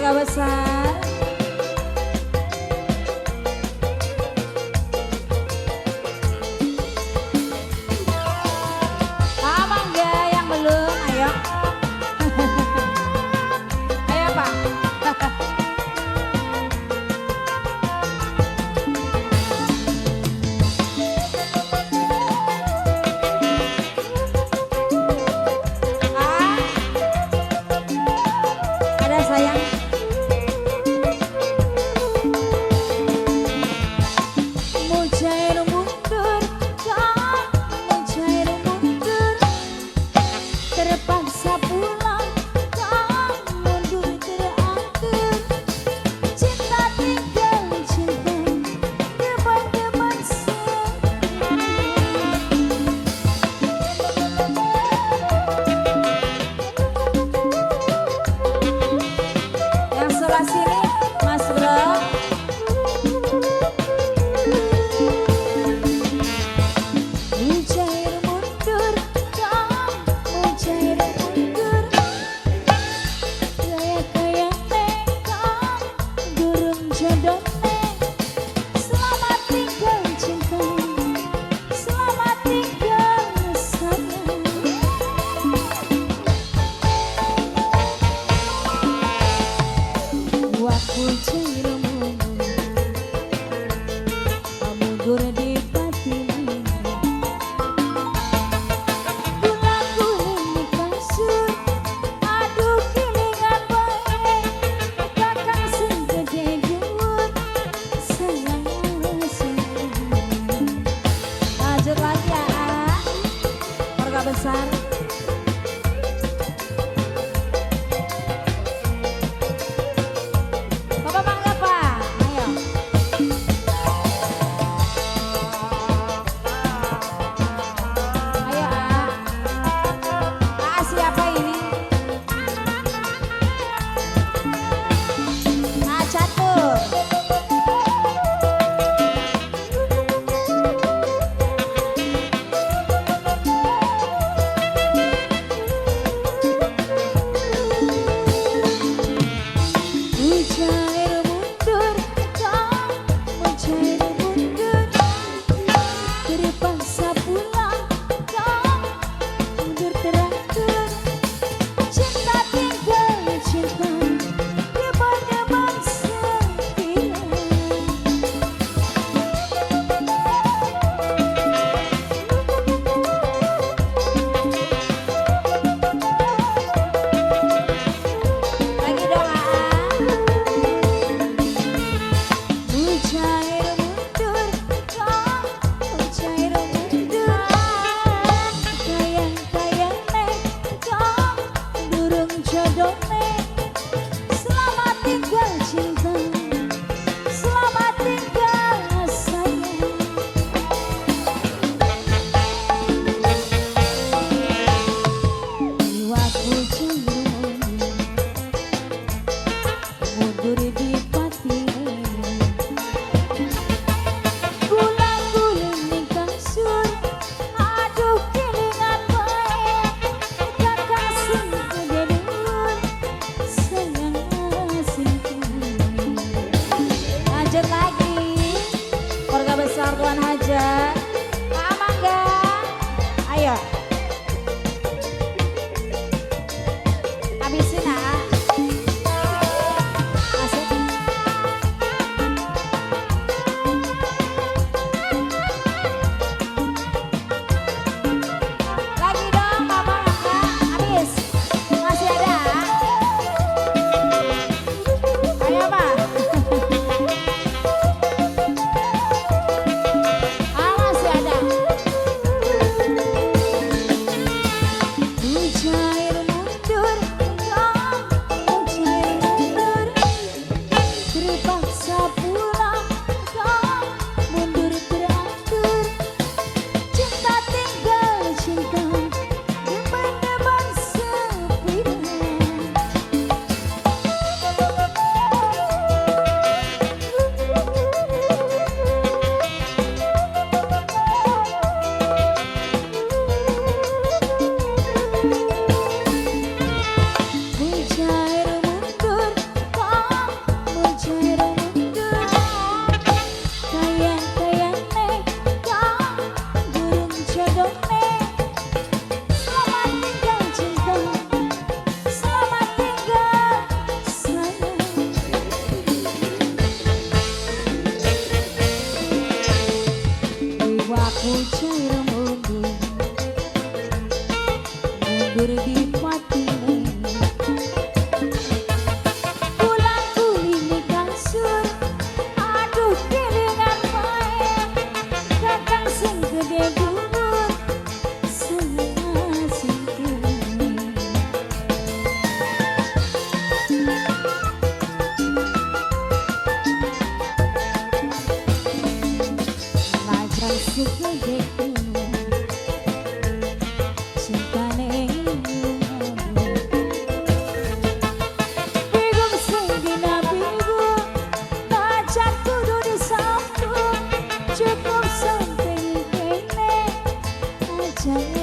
keluarga besar. Mangga yang belum, ayo. Ayo Pak. Ada sayang. Mujair mundur, mujair mundur, terpaksa pulang, mundur teratur. Cinta tinggal cinta, depan-depan yang sebelah sini, Mas Bro. Mujair mundur, mujair mundur, gaya-gaya nekang, durung jodone. Selamat tinggal cinta, selamat tinggal sayang. Waktu cairumu mundur di batin, gula-guli kasur, aduh kilingan bae, kakang sing gede dhuwur, sayang sayang. Lanjut lagi ya, keluarga besar. Bapak Mangga Pak, ayo. Ayo siapa ini? Catur. Mujair mundur, mujair mundur, terpaksa pulang, mundur teratur. Cinta tinggal cinta, depan-depan setia. Lagi dong Jangan